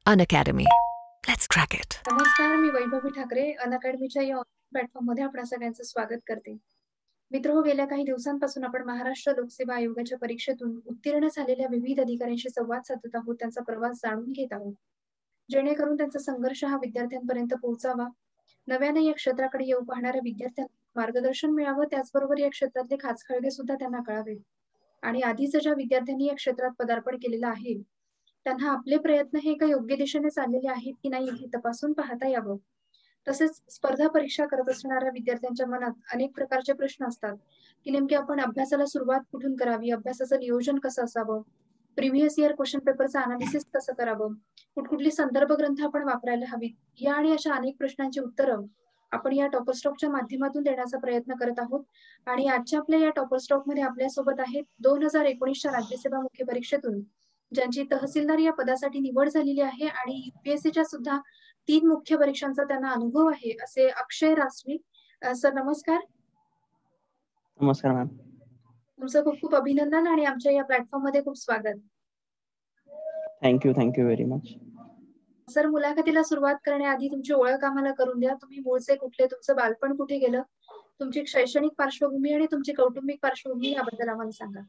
Unacademy. Let's crack it. नमस्कार, मी वैभवी ठाकरे अनअकॅडमीच्या या online प्लॅटफॉर्ममध्ये आपल्या सगळ्यांचं स्वागत करते. मित्रहो, गेल्या काही दिवसांपासून आपण महाराष्ट्र लोकसेवा आयोगाच्या परीक्षेतून उत्तीर्ण झालेल्या विविध अधिकाऱ्यांशी संवाद साधत आहोत, त्यांचा प्रवास जाणून घेत आहोत, जेणेकरून त्यांचा संघर्ष हा विद्यार्थ्यांपर्यंत पोहोचावा. नव्याने या क्षेत्राकडे येऊ पाहणाऱ्या विद्यार्थ्यांना मार्गदर्शन मिळावं, त्याचबरोबर या क्षेत्रातले खाचखळगे सुद्धा त्यांना कळावेत. आणि आधीच ज्या विद्यार्थ्यांनी या क्षेत्रात पदार्पण केलेलं आहे, त्यांना आपले प्रयत्न हे एका योग्य दिशेने चाललेले आहेत की नाही हे तपासून पाहता यावं. तसेच स्पर्धा परीक्षा करत असणाऱ्या विद्यार्थ्यांच्या मनात अनेक प्रकारचे प्रश्न असतात की नेमके आपण अभ्यासाला सुरुवात कुठून करावी, अभ्यासाचं नियोजन कसं असावं, प्रिव्हियस इयर क्वेश्चन पेपरचं अनालिसिस कसं करावं, कुठकुठली संदर्भ ग्रंथ आपण वापरायला हवीत, या आणि अशा अनेक प्रश्नांची उत्तरं आपण या टॉपरस्टॉकच्या माध्यमातून देण्याचा प्रयत्न करत आहोत. आणि आजच्या आपल्या या टॉपरस्टॉकमध्ये आपल्यासोबत आहेत 2019च्या राज्यसेवा मुख्य परीक्षेतून ज्यांची तहसीलदार या पदासाठी निवड झालेली आहे आणि युपीएससीच्या सुद्धा 3 मुख्य परीक्षांचा त्यांना अनुभव आहे, असे अक्षय रासवी. सर नमस्कार. नमस्कार मॅम. तुमचं खूप खूप अभिनंदन आणि आमच्या या प्लॅटफॉर्ममध्ये खूप स्वागत. Thank you very much. सर, मुलाखतीला सुरुवात करण्याआधी तुमची ओळख आम्हाला करून द्या. तुम्ही मूळचे कुठले, तुमचं बालपण कुठे गेलं, तुमची शैक्षणिक पार्श्वभूमी आणि तुमची कौटुंबिक पार्श्वभूमी याबद्दल आम्हाला सांगा.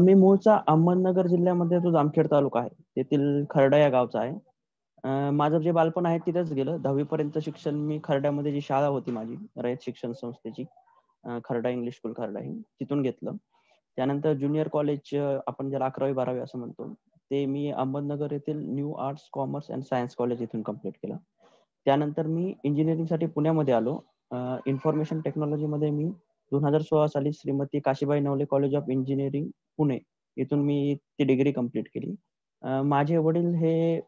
मी मूळचा अहमदनगर जिल्ह्यामध्ये जो जामखेड तालुका आहे तेथील खर्डा या गावचा आहे. माझं जे बालपण आहे तिथेच गेलं. 10वी पर्यंत शिक्षण मी खर्ड्यामध्ये जी शाळा होती माझी रयत शिक्षण संस्थेची, खर्डा इंग्लिश स्कूल खर्डा, ही तिथून घेतलं. त्यानंतर ज्युनियर कॉलेज, आपण ज्याला 11वी 12वी असं म्हणतो, ते मी अहमदनगर येथील new arts commerce and science college इथून कम्प्लीट केलं. त्यानंतर मी इंजिनिअरिंगसाठी पुण्यामध्ये आलो. इन्फॉर्मेशन टेक्नॉलॉजीमध्ये मी 2016 साली Shrimati Kashibai Navale college of engineering Pune इथून मी ती डिग्री कंप्लीट केली. माझे वडील हे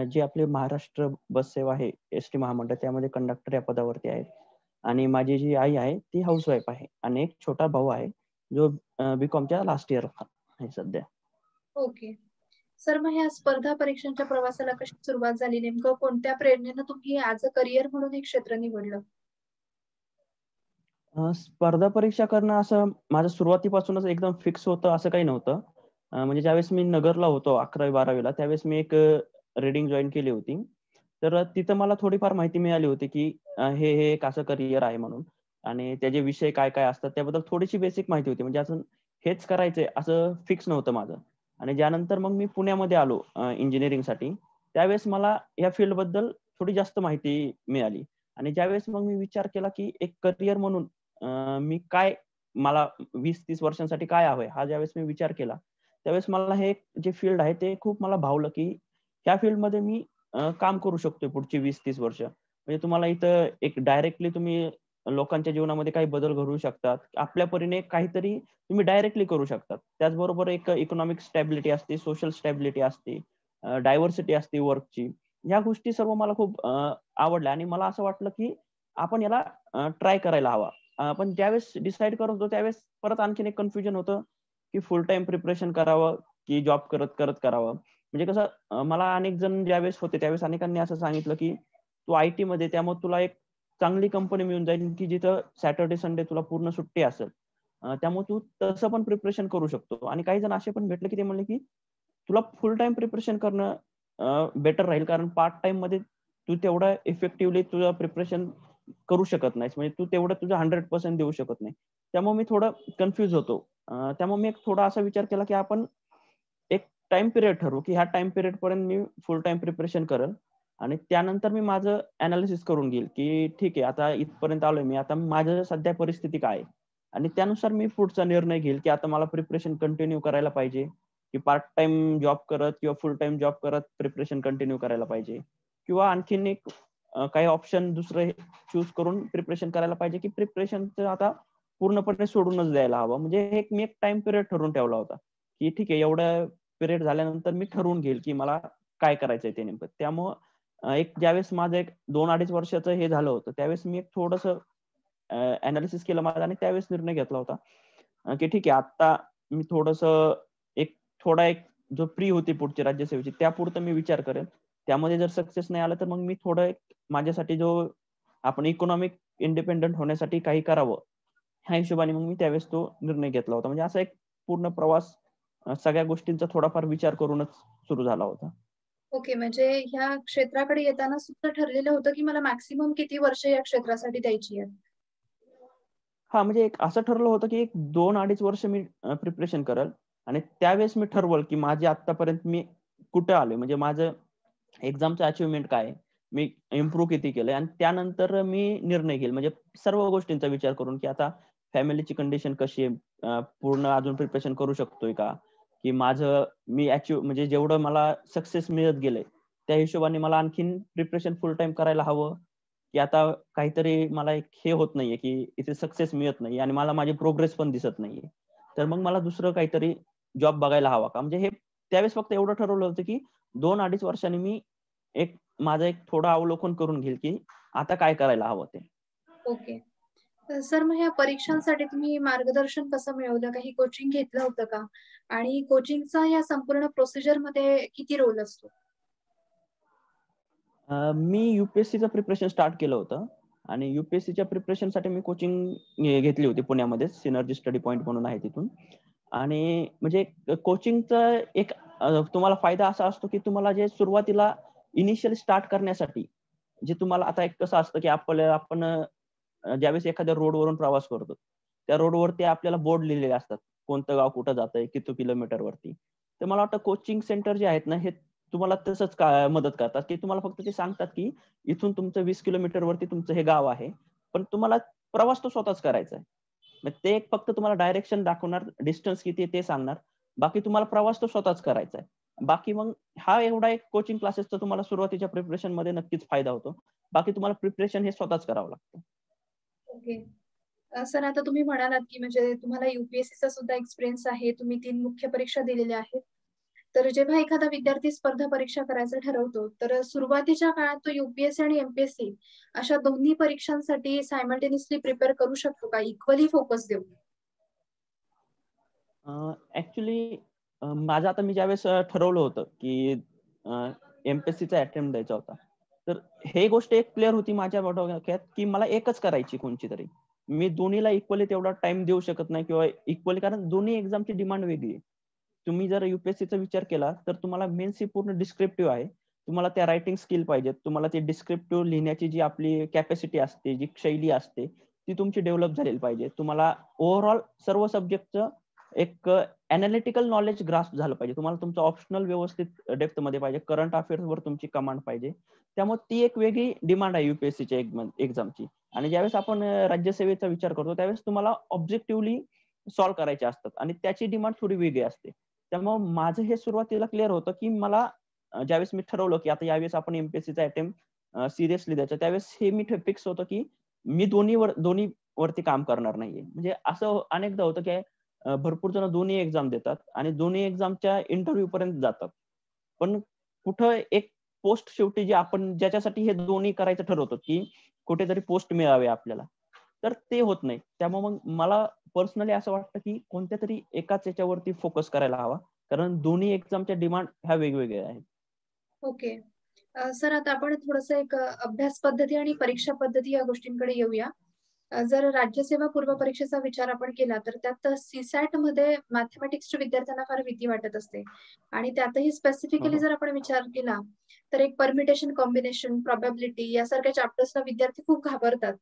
जे आपले महाराष्ट्र बस सेवा आहे एसटी महामंडळ, त्यामध्ये कंडक्टर या पदावरती आहेत. आणि माझी जी आई आहे ती हाऊसवाईफ आहे आणि एक छोटा भाऊ आहे जो बीकॉमच्या लास्ट इयर आहे सध्या. ओके सर, मग ह्या स्पर्धा परीक्षांच्या प्रवासाला कशी सुरुवात झाली, नेमकं कोणत्या प्रेरणेनं तुम्ही ऍज अ करिअर म्हणून एक क्षेत्र निवडलं? स्पर्धा परीक्षा करणं असं माझं सुरुवातीपासूनच एकदम फिक्स होतं असं काही नव्हतं. म्हणजे ज्यावेळेस मी नगरला होतो 11वी 12वीला, त्यावेळेस मी एक रीडिंग जॉईन केली होती. तर तिथं मला थोडीफार माहिती मिळाली होती की हे एक असं करिअर आहे म्हणून, आणि त्याचे विषय काय काय असतात त्याबद्दल थोडीशी बेसिक माहिती होती. म्हणजे असं हेच करायचंय असं फिक्स नव्हतं माझं. आणि ज्यानंतर मग मी पुण्यामध्ये आलो इंजिनिअरिंगसाठी, त्यावेळेस मला या फील्ड बद्दल थोडी जास्त माहिती मिळाली. आणि ज्यावेळेस मग मी विचार केला की एक करिअर म्हणून मी काय, मला 20-30 वर्षांसाठी काय हवंय, हा ज्यावेळेस मी विचार केला, त्यावेळेस मला हे जे फील्ड आहे ते खूप मला भावलं की ह्या फील्डमध्ये मी काम करू शकतोय पुढची 20-30 वर्ष. म्हणजे तुम्हाला इथं एक डायरेक्टली तुम्ही लोकांच्या जीवनामध्ये काही बदल घडवू शकतात. आपल्या परीने काहीतरी तुम्ही डायरेक्टली करू शकतात. त्याचबरोबर एक इकॉनॉमिक स्टॅबिलिटी असते, सोशल स्टॅबिलिटी असते, डायव्हर्सिटी असते वर्कची. ह्या गोष्टी सर्व मला खूप आवडल्या आणि मला असं वाटलं की आपण याला ट्राय करायला हवा. पण ज्यावेळेस डिसाईड करत होतो त्यावेळेस परत आणखीन एक कन्फ्युजन होतं की फुल टाइम प्रिपरेशन करावं की जॉब करत करत करावं. म्हणजे कसं मला अनेक जण ज्यावेळेस होते त्यावेळेस अनेकांनी असं सांगितलं की तू आयटी मध्ये, त्यामुळे तुला एक चांगली कंपनी मिळून जाईल की जिथं सॅटर्डे संडे तुला पूर्ण सुट्टी असेल. त्यामुळे तू तसं पण प्रिपरेशन करू शकतो. आणि काही जण असे पण भेटले की ते म्हणले की तुला फुल टाइम प्रिपरेशन करणं बेटर राहील, कारण पार्ट टाइम मध्ये तू तेवढा इफेक्टिव्हली तुझं प्रिपरेशन करू शकत नाहीस, म्हणजे तू तेवढं तुझं 100% देऊ शकत नाही. त्यामुळे मी थोडं कन्फ्युज होतो. त्यामुळे मी एक थोडा असा विचार केला की आपण एक टाइम पिरियड ठरवू की ह्या टाइम पिरियड पर्यंत मी फुल टाइम प्रिपरेशन करेल आणि त्यानंतर मी माझं अनालिसिस करून घेईल की ठीक आहे आता इथपर्यंत आलोय मी, आता माझं सध्या परिस्थिती काय आहे आणि त्यानुसार मी पुढचा निर्णय घेईल की आता मला प्रिपरेशन कंटिन्यू करायला पाहिजे की पार्ट टाइम जॉब करत किंवा फुल टाइम जॉब करत प्रिपरेशन कंटिन्यू करायला पाहिजे, किंवा आणखीन एक काही ऑप्शन दुसरं चूज करून प्रिपरेशन करायला पाहिजे की प्रिपरेशनचं आता पूर्णपणे सोडूनच द्यायला हवं. म्हणजे मी एक टाइम पिरियड ठरवून ठेवला होता की ठीक आहे एवढं पिरियड झाल्यानंतर मी ठरवून घेईल की मला काय करायचंय ते नेमकं. त्यामुळं एक ज्यावेळेस माझं एक 2-2.5 वर्षाचं हे झालं होतं त्यावेळेस मी एक थोडंसं अनालिसिस केलं माझं आणि त्यावेळेस निर्णय घेतला होता की ठीक आहे आता मी थोडंसं एक जो प्री होती पुढची राज्यसेवेची त्यापुरतं मी विचार करेन. त्यामध्ये जर सक्सेस नाही आलं तर मग मी थोडं माझ्यासाठी जो आपण इकॉनॉमिक इंडिपेंडंट होण्यासाठी काही करावं ह्या हिशोबाने मग मी त्यावेळेस तो निर्णय घेतला होता. म्हणजे असा एक पूर्ण प्रवास सगळ्या गोष्टींचा थोडाफार विचार करूनच सुरू झाला होता. ओके. म्हणजे ह्या क्षेत्राकडे येताना सुद्धा ठरलेलं होतं, की मला मॅक्सिमम किती वर्ष या क्षेत्रासाठी द्यायची आहेत? हां, म्हणजे एक असं ठरलं होतं, की एक 2-2.5 वर्ष मी प्रिपरेशन करेल आणि त्यावेळेस मी ठरवलं, की माझी आत्तापर्यंत मी कुठे आलोय, म्हणजे माझं एक्झामचं अचिव्हमेंट काय आहे? मी इम्प्रूव्ह किती केलंय आणि त्यानंतर मी निर्णय घेईल. म्हणजे सर्व गोष्टींचा विचार करून, की आता फॅमिलीची कंडिशन कशी आहे? पूर्ण अजून प्रिपरेशन करू शकतोय का? की माझं मी म्हणजे जेवढं मला सक्सेस मिळत गेलंय, त्या हिशोबाने मला आणखीन प्रिपरेशन फुल टाईम करायला हवं, की आता काहीतरी मला एक हे होत नाहीये, की इथे सक्सेस मिळत नाहीये आणि मला माझी प्रोग्रेस पण दिसत नाहीये. तर मग मला दुसरं काहीतरी जॉब बघायला हवा का? म्हणजे हे त्यावेळेस फक्त एवढं ठरवलं होतं, की 2-2.5 वर्षांनी मी माझं एक थोडं अवलोकन करून घेईल, की आता काय करायला हवं ते. ओके. सर मग ह्या परीक्षांसाठी तुम्ही मार्गदर्शन कसं मिळवलं? काही कोचिंग घेतलं होतं का? आणि कोचिंगचा या संपूर्ण प्रोसिजरमध्ये किती रोल असतो? मी यू-पी-एस-सीचं प्रिपरेशन स्टार्ट केलं होतं आणि यू-पी-एस-सीच्या प्रिपरेशनसाठी मी कोचिंग घेतली होती पुण्यामध्येच. सिनर्जी स्टडी पॉइंट म्हणून आहे तिथून. आणि म्हणजे कोचिंगचा एक तुम्हाला फायदा असा असतो, की तुम्हाला जे सुरुवातीला इनिशियल स्टार्ट करण्यासाठी, जे तुम्हाला आता एक कसं असतं, की आपण ज्यावेळेस एखाद्या रोडवरून प्रवास करतो, त्या रोडवरती आपल्याला बोर्ड लिहिलेले असतात. कोणतं गाव कुठं जातंय, किती किलोमीटरवरती. तर मला वाटतं कोचिंग सेंटर जे आहेत ना, हे तुम्हाला तसंच मदत करतात, की तुम्हाला फक्त ते सांगतात, की इथून तुमचं 20 किलोमीटरवरती तुमचं हे गाव आहे. पण तुम्हाला प्रवास तो स्वतःच करायचा आहे. मग ते एक फक्त तुम्हाला डायरेक्शन दाखवणार, डिस्टन्स किती आहे ते सांगणार. बाकी तुम्हाला प्रवास तो स्वतःच करायचा आहे. बाकी मग हा एवढा एक कोचिंग क्लासेसचा तुम्हाला सुरुवातीच्या प्रिपरेशनमध्ये नक्कीच फायदा होतो. बाकी तुम्हाला प्रिपरेशन हे स्वतःच करावं लागतं. ओके. सर आता तुम्ही म्हणालात, की म्हणजे तुम्हाला यू-पी-एस-सीचा सुद्धा एक्सपिरियन्स आहे. तुम्ही 3 मुख्य परीक्षा दिलेल्या आहेत. तर जेव्हा एखादा विद्यार्थी स्पर्धा परीक्षा करायचं ठरवतो, तर सुरुवातीच्या काळात तो यू-पी-एस-सी आणि एम-पी-एस-सी अशा दोन्ही परीक्षांसाठी सायमल्टेनियसली प्रिपेअर करू शकतो का? इक्वली फोकस देऊन? ॲक्चुअली माझं आता मी ज्यावेळेस ठरवलं होतं, की एम-पी-एस-सीचा अटेम्प्ट द्यायचा होता. तर हे गोष्ट एक क्लिअर होती माझ्या डोक्यात, की मला एकच करायची कोणची तरी. मी दोन्हीला इक्वली तेवढा टाईम देऊ शकत नाही किंवा इक्वली, कारण दोन्ही एक्झामची डिमांड वेगळी आहे. तुम्ही जर यू-पी-एस-सीचा विचार केला, तर तुम्हाला मेन्स ही पूर्ण डिस्क्रिप्टिव्ह आहे. तुम्हाला त्या रायटिंग स्किल पाहिजेत. तुम्हाला ते डिस्क्रिप्टिव्ह लिहिण्याची जी आपली कॅपॅसिटी असते, जी शैली असते, ती तुमची डेव्हलप झालेली पाहिजे. तुम्हाला ओव्हरऑल सर्व सब्जेक्टचं एक एनालिटिकल नॉलेज ग्रास्प झालं पाहिजे. तुम्हाला तुमचं ऑप्शनल व्यवस्थित डेप्थमध्ये पाहिजे. करंट अफेअर्सवर तुमची कमांड पाहिजे. त्यामुळे ती एक वेगळी डिमांड आहे यू-पी-एस-सीच्या एक्झामची. आणि ज्यावेळेस आपण राज्यसेवेचा विचार करतो, त्यावेळेस तुम्हाला ऑब्जेक्टिव्हली सॉल्व्ह करायचे असतात आणि त्याची डिमांड थोडी वेगळी असते. त्यामुळे माझं हे सुरुवातीला क्लिअर होतं, की मला ज्यावेळेस मी ठरवलं, की आता यावेळेस आपण एम-पी-एस-सीचा अटेम्प्ट सिरियसली द्यायचा, त्यावेळेस हे मी फिक्स होतं, की मी दोन्ही वरती काम करणार नाहीये. म्हणजे असं अनेकदा होतं, की भरपूर जण दोन्ही एक्झाम देतात आणि दोन्ही एक्झामच्या इंटरव्ह्यू पर्यंत जातात. पण कुठं एक पोस्ट शेवटी जी आपण ज्याच्यासाठी हे दोन्ही करायचं ठरवतो, की कुठेतरी पोस्ट मिळावे आपल्याला. तर ते होत नाही. त्यामुळे मग मला पर्सनली असं वाटतं, की कोणत्यातरी एकाच याच्यावरती फोकस करायला हवा. कारण दोन्ही एक्झामच्या डिमांड ह्या वेगवेगळ्या आहेत. ओके. सर आता आपण थोडंसं एक अभ्यास पद्धती आणि परीक्षा पद्धती या गोष्टींकडे येऊया. जर राज्यसेवा पूर्व परीक्षेचा विचार आपण केला, तर त्यात सी-सॅटमध्ये मॅथेमॅटिक्सच्या विद्यार्थ्यांना फार भीती वाटत असते आणि त्यातही हो, स्पेसिफिकली हो. जर आपण विचार केला, तर एक परमिटेशन, कॉम्बिनेशन, प्रोबॅबिलिटी यासारख्या चॅप्टर्सला विद्यार्थी खूप घाबरतात.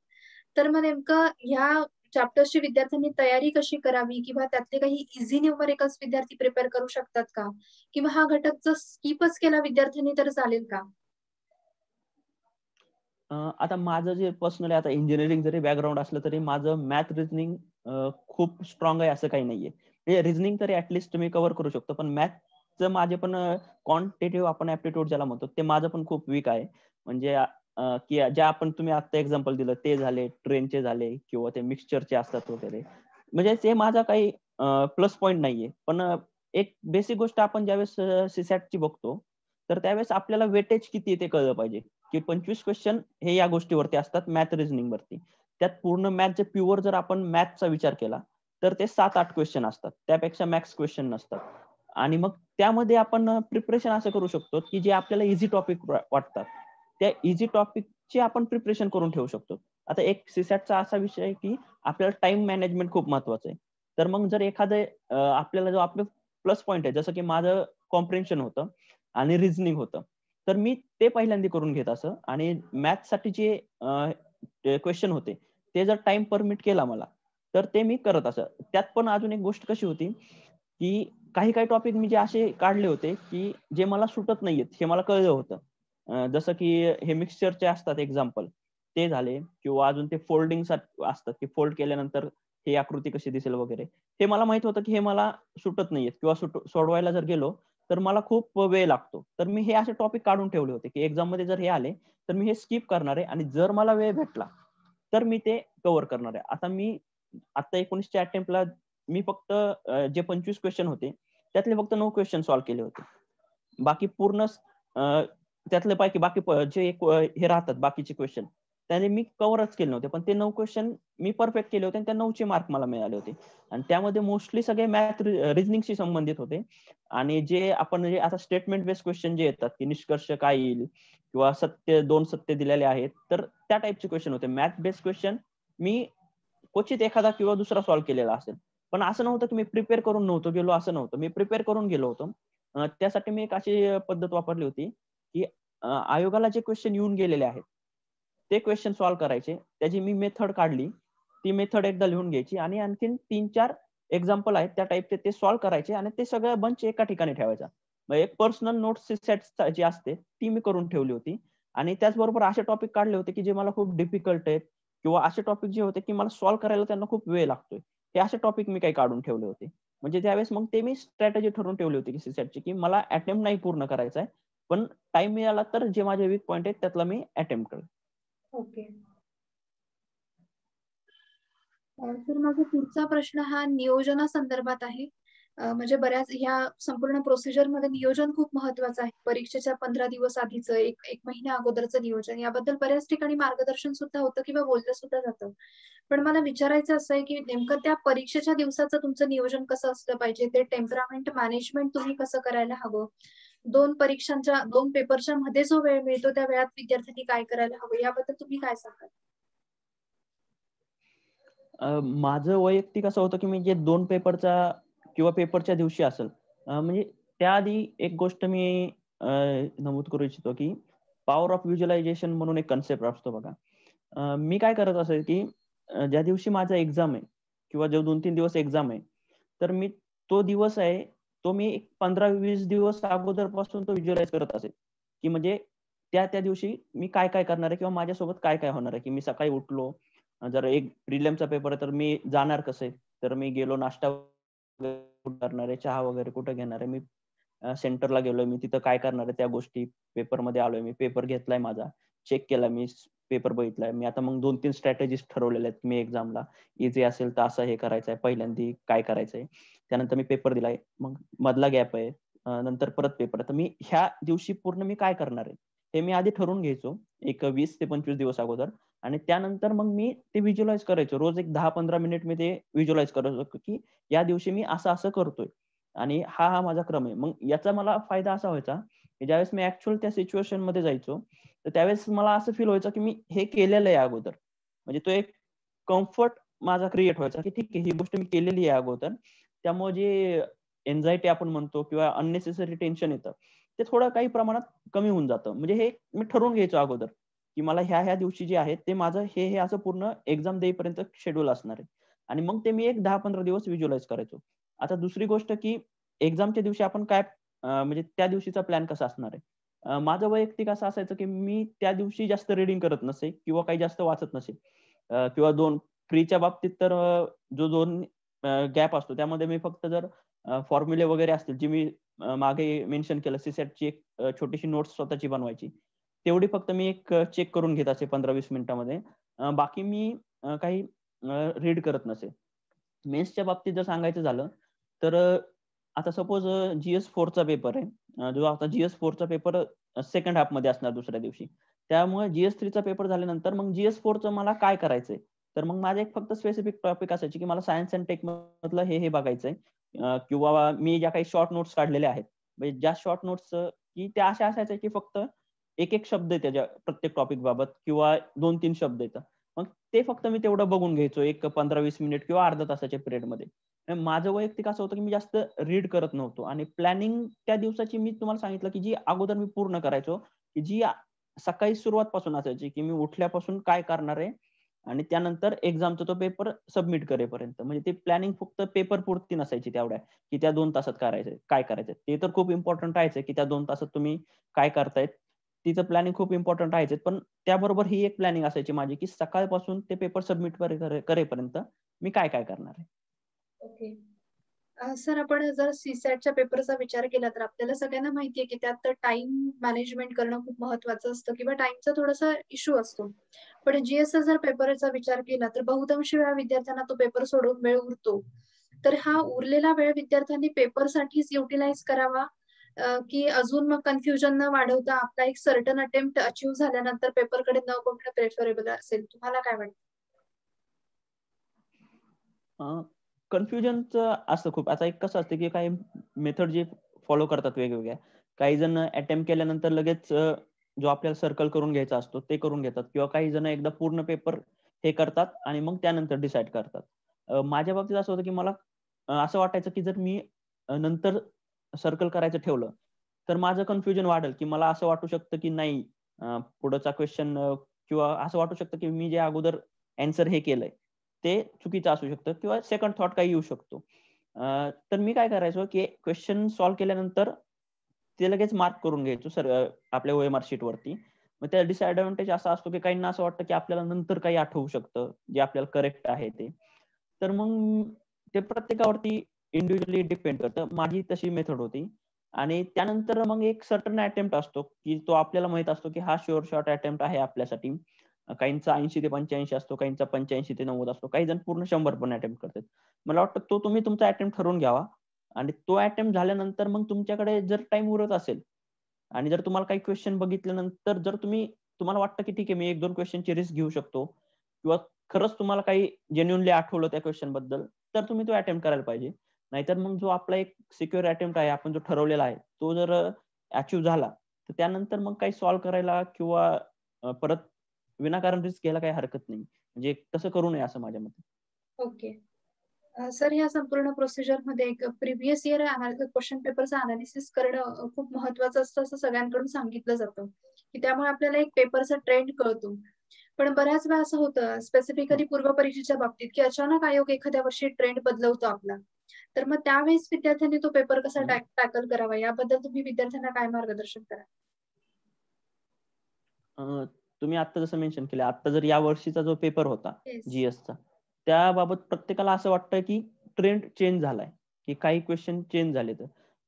तर मग नेमकं ह्या चॅप्टर्सची विद्यार्थ्यांनी तयारी कशी करावी किंवा त्यातले काही ईझी न्यूमरिकल्स विद्यार्थी प्रिपेअर करू शकतात का? किंवा हा घटक जर स्किपच केला विद्यार्थ्यांनी तर चालेल का? आता माझं जे पर्सनली आता इंजिनिअरिंग जरी बॅकग्राऊंड असलं तरी माझं मॅथ रिझनिंग खूप स्ट्रॉंग आहे असं काही नाहीये. म्हणजे रिझनिंग तरी ॲटलीस्ट मी कव्हर करू शकतो. पण मॅथचं माझे पण क्वांटिटेटिव्ह आपण ॲप्टिट्यूड ज्याला म्हणतो, ते माझं पण खूप वीक आहे. म्हणजे की ज्या आपण तुम्ही आत्ता एक्झाम्पल दिलं ते झाले, ट्रेनचे झाले किंवा ते मिक्सचरचे असतात वगैरे. म्हणजे ते माझा काही प्लस पॉइंट नाहीये. पण एक बेसिक गोष्ट आपण ज्यावेळेस सी-सॅटची बघतो, तर त्यावेळेस आपल्याला वेटेज किती आहे ते कळलं पाहिजे. की 25 क्वेश्चन हे या गोष्टीवरती असतात मॅथ रिझनिंगवरती. त्यात पूर्ण मॅथचे प्युअर जर आपण मॅथचा विचार केला, तर ते 7-8 क्वेश्चन असतात. त्यापेक्षा मॅक्स क्वेश्चन नसतात. आणि मग त्यामध्ये आपण प्रिपरेशन असं करू शकतो, की जे आपल्याला ईझी टॉपिक वाटतात. त्या ईझी टॉपिकची आपण प्रिपरेशन करून ठेवू शकतो. आता एक सी-सॅटचा असा विषय आहे, की आपल्याला टाईम मॅनेजमेंट खूप महत्वाचं आहे. तर मग जर एखादं आपल्याला जो आपलं प्लस पॉईंट आहे. जसं की माझं कॉम्प्रिहेन्शन होतं आणि रिझनिंग होतं. तर मी ते पहिल्यांदा करून घेत असं आणि मॅथ्ससाठी जे क्वेश्चन होते ते जर टाइम परमिट केला मला तर ते मी करत असं. त्यात पण अजून एक गोष्ट कशी होती की काही टॉपिक मी जे असे काढले होते की जे मला सुटत नाहीयेत हे मला कळलं होतं. जसं की हे मिक्सचरचे असतात एक्झाम्पल ते झाले किंवा अजून ते फोल्डिंग असतात की फोल्ड केल्यानंतर ही आकृती कशी दिसेल वगैरे. हे मला माहित होतं की हे मला सुटत नाहीयेत किंवा सोडवायला जर गेलो तर मला खूप वेळ लागतो. तर मी हे असे टॉपिक काढून ठेवले होते की एक्झाम मध्ये जर हे आले तर मी हे स्किप करणार आहे आणि जर मला वेळ भेटला तर मी ते कव्हर करणार आहे. आता मी आता 19च्या अटेम्प्टला मी फक्त जे 25 क्वेश्चन होते त्यातले फक्त 9 क्वेश्चन सॉल्व्ह केले होते. बाकी पूर्ण त्यातले पैकी बाकी जे हे राहतात बाकीचे क्वेश्चन त्याने मी कव्हरच केले नव्हते. पण ते 9 क्वेश्चन मी परफेक्ट केले होते आणि त्या 9चे मार्क मला मिळाले होते. आणि त्यामध्ये मोस्टली सगळे मॅथ रिझनिंगशी संबंधित होते. आणि जे आपण म्हणजे आता स्टेटमेंट बेस्ड क्वेश्चन जे येतात की निष्कर्ष काय येईल किंवा दोन सत्य दिलेले आहेत तर त्या टाईपचे क्वेश्चन होते. मॅथ बेस्ड क्वेश्चन मी क्वचित एखादा किंवा दुसरा सॉल्व्ह केलेला असेल. पण असं नव्हतं की मी प्रिपेअर करून नव्हतो गेलो असं नव्हतं. मी प्रिपेअर करून गेलो होतो. त्यासाठी मी एक अशी पद्धत वापरली होती की आयोगाला जे क्वेश्चन येऊन गेलेले आहेत ते क्वेश्चन सॉल्व्ह करायचे. त्याची मी मेथड काढली. ती मेथड एकदा लिहून घ्यायची आणि आणखीन 3-4 एक्झाम्पल आहेत त्या टाईपचे ते सॉल्व्ह करायचे आणि ते सगळं बंच एका ठिकाणी ठेवायचा. मग एक पर्सनल नोट्स सेट जी असते ती मी करून ठेवली होती. आणि त्याचबरोबर असे टॉपिक काढले होते की जे मला खूप डिफिकल्ट आहेत किंवा असे टॉपिक जे होते की मला सॉल्व्ह करायला त्यांना खूप वेळ लागतोय. हे असे टॉपिक मी काही काढून ठेवले होते. म्हणजे त्यावेळेस मग ते मी स्ट्रॅटेजी ठरवून ठेवली होती की सीसॅटची की मला अटेम्प्ट नाही पूर्ण करायचा आहे. पण टाइम मिळाला तर जे माझे वीक पॉईंट आहेत त्यातला मी अटेम्प्ट करेन. ओके. तर माझा पुढचा प्रश्न हा नियोजनासंदर्भात आहे. म्हणजे बऱ्याच ह्या संपूर्ण प्रोसिजरमध्ये नियोजन खूप महत्वाचं आहे. परीक्षेच्या 15 दिवस आधीचं, एक महिन्या अगोदरचं नियोजन याबद्दल बऱ्याच ठिकाणी मार्गदर्शन सुद्धा होतं किंवा बोललं सुद्धा जातं. पण मला विचारायचं असं आहे की नेमकं त्या परीक्षेच्या दिवसाचं तुमचं नियोजन कसं असलं पाहिजे? ते टेम्परामेंट मॅनेजमेंट तुम्ही कसं करायला हवं? 2 पेपरच्या मध्ये जो वेळ मिळतो त्या वेळात विद्यार्थ्यांनी काय करायला हवं याबद्दल तुम्ही काय सांगाल? माझं वैयक्तिक असं होतं की मी जे 2 पेपरचा किंवा पेपरच्या दिवशी असेल म्हणजे त्याआधी एक गोष्ट मी नमूद करू इच्छितो की पॉवर ऑफ व्हिज्युअलायझेशन म्हणून एक कन्सेप्ट असतो बघा. मी काय करत असेल की ज्या दिवशी माझा एक्झाम आहे किंवा जो 2-3 दिवस एक्झाम आहे, तर मी तो दिवस आहे तो मी 15-20 दिवस अगोदरपासून तो व्हिज्युअलाइज करत असेल, की म्हणजे त्या दिवशी मी काय करणार आहे किंवा माझ्यासोबत काय होणार आहे, की मी सकाळी उठलो जर एक प्रिलिम्सचा पेपर आहे तर मी जाणार कसं तर मी गेलो नाश्ता करणार आहे, चहा वगैरे कुठं घेणार आहे, मी सेंटरला गेलोय, मी तिथं काय करणार आहे त्या गोष्टी, पेपरमध्ये आलोय, मी पेपर घेतलाय माझा, चेक केला मी, पेपर बघितलाय मी. आता मग 2-3 स्ट्रॅटेजीज ठरवलेल्या आहेत मी एक्झामला. इझी असेल तर असं हे करायचंय, पहिल्यांदा काय करायचंय. त्यानंतर मी पेपर दिलाय, मग मधला गॅप आहे, नंतर परत पेपर. तर मी ह्या दिवशी पूर्ण मी काय करणार आहे, हे मी आधी ठरवून घ्यायचो एक 20 ते 25 दिवस अगोदर. आणि त्यानंतर मग मी ते व्हिज्युअलाइज करायचो. रोज एक 10-15 मिनिट मी ते व्हिज्युअलाइज करायचो की या दिवशी मी असं करतोय आणि हा माझा क्रम आहे. मग याचा मला फायदा असा व्हायचा की ज्यावेळेस मी ऍक्च्युअल त्या सिच्युएशन मध्ये जायचो तर त्यावेळेस मला असं फील व्हायचं की मी हे केलेलं आहे अगोदर. म्हणजे तो एक कम्फर्ट माझा क्रिएट व्हायचा की ठीक आहे ही गोष्ट मी केलेली आहे अगोदर. त्यामुळे जे एन्झायटी आपण म्हणतो किंवा अननेसेसरी टेन्शन येतं ते थोडं काही प्रमाणात कमी होऊन जातं. म्हणजे हे मी ठरवून घ्यायचो अगोदर की मला ह्या दिवशी जे आहे ते माझं हे असं पूर्ण एक्झाम देईपर्यंत शेड्यूल असणार आहे. आणि मग ते मी एक 10-15 दिवस व्हिज्युअलाइज करायचो. आता दुसरी गोष्ट की एक्झामच्या दिवशी आपण काय म्हणजे त्या दिवशीचा प्लॅन कसा असणार आहे. माझं वैयक्तिक असं असायचं की मी त्या दिवशी जास्त रीडिंग करत नसे किंवा काही जास्त वाचत नसे किंवा 2 फ्रीच्या बाबतीत तर जो 2 गॅप असतो त्यामध्ये मी फक्त जर फॉर्म्युले वगैरे असतील जी मी मागे मेन्शन केलं सीसॅटची एक छोटीशी नोट्स स्वतःची बनवायची. तेवढी फक्त मी एक चेक करून घेत असे 15-20 मिनिटामध्ये. बाकी मी काही रीड करत नसे. मेन्सच्या बाबतीत जर सांगायचं झालं तर आता सपोज GS4चा पेपर आहे. जो आता GS4चा पेपर सेकंड हाल्फ मध्ये असणार दुसऱ्या दिवशी. त्यामुळे GS3चा पेपर झाल्यानंतर मग GS4चं मला काय करायचंय? तर मग माझे एक फक्त स्पेसिफिक टॉपिक असायचे की मला सायन्स अँड टेक मधलं हे बघायचंय. किंवा मी ज्या काही शॉर्ट नोट्स काढलेल्या आहेत. म्हणजे ज्या शॉर्ट नोट्स की त्या अशा असायच्या की फक्त एक शब्द आहे त्याच्या प्रत्येक टॉपिक बाबत किंवा 2-3 शब्द येतं. मग ते फक्त मी तेवढं बघून घ्यायचो एक 15-20 मिनिट किंवा अर्धा तासाच्या पिरियडमध्ये. माझं वैयक्तिक असं होतं की मी जास्त रीड करत नव्हतो आणि प्लॅनिंग त्या दिवसाची मी तुम्हाला सांगितलं की जी अगोदर मी पूर्ण करायचो, की जी सकाळी सुरुवातपासून असायची, की मी उठल्यापासून काय करणार आहे आणि त्यानंतर एक्झामचा तो पेपर सबमिट करेपर्यंत. म्हणजे ती प्लॅनिंग फक्त पेपर पुरती नसायची तेवढ्या, की त्या 2 तासात करायचंय, काय करायचंय. ते तर खूप इम्पोर्टंट आहेच की त्या 2 तासात तुम्ही काय करतायत, तिचं प्लॅनिंग खूप इम्पोर्टंट आहेच. पण त्याबरोबर ही एक प्लॅनिंग असायची माझी, की सकाळपासून ते पेपर सबमिट करेपर्यंत मी काय-काय करणार आहे. ओके. सर आपण जर सी-सॅटच्या पेपरचा विचार केला तर आपल्याला सगळ्यांना माहिती आहे, की त्यात टाईम मॅनेजमेंट करणं खूप महत्त्वाचं असतं किंवा टाईमचा थोडासा इश्यू असतो. पण जी-एसचा जर पेपरचा विचार केला तर बहुतांश वेळा विद्यार्थ्यांना तो पेपर सोडून वेळ उरतो. तर हा उरलेला वेळ विद्यार्थ्यांनी पेपरसाठीच युटिलाइज करावा की अजून मग कन्फ्युजन न वाढवता आपला एक सर्टन अटेम्प्ट अचीव्ह झाल्यानंतर पेपरकडे न बघणं प्रेफरेबल असेल. तुम्हाला काय वाटतं? कन्फ्युजनचं असतं खूप. आता एक कसं असतं, की काही मेथड जे फॉलो करतात वेगवेगळ्या. काही जण अटेम्प्ट केल्यानंतर लगेच जो आपल्याला सर्कल करून घ्यायचा असतो ते करून घेतात किंवा काही जण एकदा पूर्ण पेपर हे करतात आणि मग त्यानंतर डिसाईड करतात. माझ्या बाबतीत असं होतं, की मला असं वाटायचं, की जर मी नंतर सर्कल करायचं ठेवलं, तर माझं कन्फ्युजन वाढेल, की मला असं वाटू शकतं, की नाही पुढचा क्वेश्चन किंवा असं वाटू शकतं, की मी जे अगोदर ॲन्सर हे केलंय, ते चुकीचं असू शकतं किंवा सेकंड थॉट काही येऊ शकतो. तर मी काय करायचो, की क्वेश्चन सॉल्व्ह केल्यानंतर ते लगेच मार्क करून घ्यायचो आपल्या OMR शीटवरती. मग त्या डिसएडव्हांटेज असा असतो, की काहींना असं वाटतं, की आपल्याला नंतर काही आठवू शकतं, जे आपल्याला करेक्ट आहे ते. तर मग ते प्रत्येकावरती इंडिव्हिज्युअली डिपेंड करतं. माझी तशी मेथड होती आणि त्यानंतर मग एक सर्टन अटेम्प्ट असतो, की तो आपल्याला माहीत असतो, की हा शुअर शॉट अटेम्प्ट आहे आपल्यासाठी. काहींचा 80 ते 85 असतो, काहींचा 85 ते 90 असतो. काही जण पूर्ण 100 पण अटेम्प्ट करतात. मला वाटतं तो तुम्ही तुमचा अटेम्प्ट ठरवून घ्यावा आणि तो अटेम्प्ट झाल्यानंतर मग तुमच्याकडे जर टाईम उरत असेल आणि जर तुम्हाला काही क्वेश्चन बघितल्यानंतर जर तुम्हाला वाटतं, की ठीक आहे मी 1-2 क्वेश्चनची रिस्क घेऊ शकतो किंवा खरंच तुम्हाला काही जेन्युइनली आठवलं त्या क्वेश्चनबद्दल, तर तुम्ही तो अटेम्प्ट करायला पाहिजे. नाहीतर मग जो आपला एक सिक्युअर अटेम्प्ट आहे, आपण जो ठरवलेला आहे, तो जर अचीव्ह झाला, तर त्यानंतर मग काही सॉल्व्ह करायला किंवा परत विनाकारण रिस्क घ्यायला काही हरकत नाही. म्हणजे तसं करू नये असं माझ्या मते. ओके. सर ह्या संपूर्ण प्रोसिजरमध्ये एक प्रिव्हियस इयर क्वेश्चन पेपरचं अनालिसिस करणं खूप महत्त्वाचं असतं असं सगळ्यांकडून सांगितलं जातं, की त्यामुळे आपल्याला एक पेपरचा ट्रेंड कळतो. पण बऱ्याच वेळा असं होतं हं. स्पेसिफिकली पूर्व परीक्षेच्या बाबतीत, की अचानक आयोग एखाद्या वर्षी ट्रेंड बदलवतो आपला. तर मग त्यावेळेस विद्यार्थ्यांनी तो पेपर कसा हं. टॅकल करावा याबद्दल तुम्ही विद्यार्थ्यांना काय मार्गदर्शन कराल? तुम्ही आत्ता जसं मेन्शन केलं, आत्ता जर या वर्षीचा जो पेपर होता येस. जी-एसचा, त्याबाबत प्रत्येकाला असं वाटतं, की ट्रेंड चेंज झालाय, की काही क्वेश्चन चेंज झालेत.